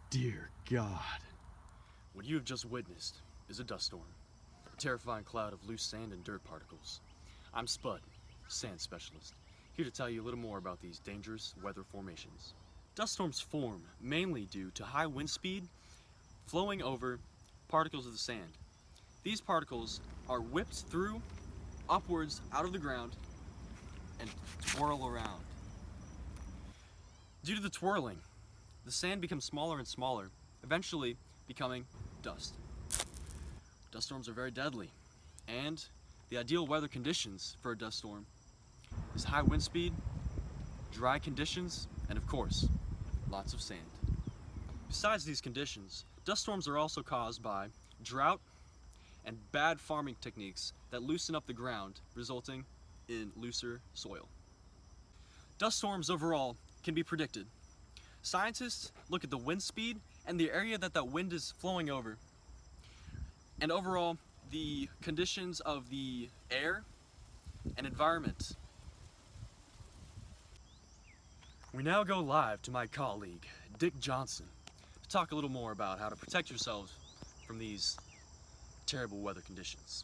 Dear God. What you have just witnessed is a dust storm, a terrifying cloud of loose sand and dirt particles. I'm Spud, sand specialist, here to tell you a little more about these dangerous weather formations. Dust storms form mainly due to high wind speed flowing over particles of the sand. These particles are whipped through upwards out of the ground and twirl around. Due to the twirling, the sand becomes smaller and smaller, eventually becoming dust. Dust storms are very deadly, and the ideal weather conditions for a dust storm is high wind speed, dry conditions, and of course, lots of sand. Besides these conditions, dust storms are also caused by drought and bad farming techniques that loosen up the ground, resulting in looser soil. Dust storms overall can be predicted. Scientists look at the wind speed and the area that wind is flowing over, and overall the conditions of the air and environment. We now go live to my colleague, Dick Johnson, to talk a little more about how to protect yourselves from these terrible weather conditions.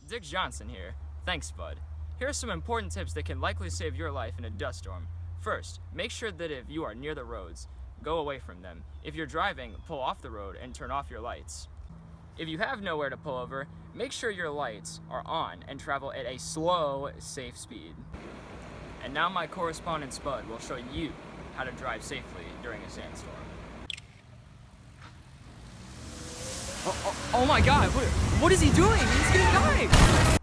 Dick Johnson here. Thanks, Bud. Here are some important tips that can likely save your life in a dust storm. First, make sure that if you are near the roads, go away from them. If you're driving, pull off the road and turn off your lights. If you have nowhere to pull over, make sure your lights are on and travel at a slow, safe speed. And now my correspondent Spud will show you how to drive safely during a sandstorm. Oh my God, what is he doing? He's gonna die!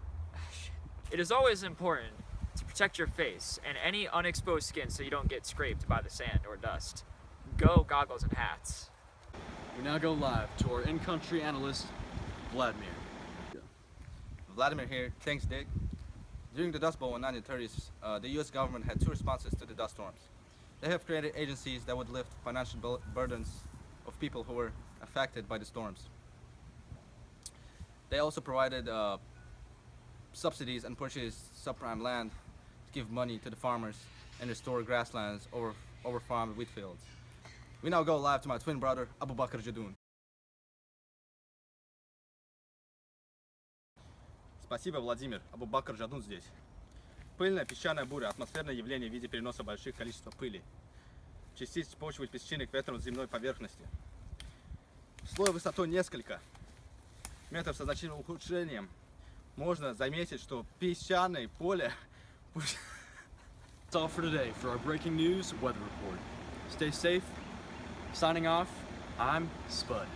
It is always important to protect your face and any unexposed skin so you don't get scraped by the sand or dust. Go goggles and hats. We now go live to our in-country analyst, Vladimir. Vladimir here. Thanks, Dick. During the Dust Bowl in the 1930s, the U.S. government had two responses to the dust storms. They have created agencies that would lift financial burdens of people who were affected by the storms. They also provided subsidies and purchased subprime land to give money to the farmers and restore grasslands over farmed wheat fields. We now go live to my twin brother, Abu Bakr Jadoon. Спасибо, Владимир. Абу Бакр Жадун здесь. Пыльная песчаная буря – атмосферное явление в виде переноса больших количеств пыли, частиц почвы песчинок ветром с земной поверхности. Слой высотой несколько метров со значительным ухудшением можно заметить, что песчаное поле... That's all for today for our breaking news weather report. Stay safe. Signing off, I'm Spud.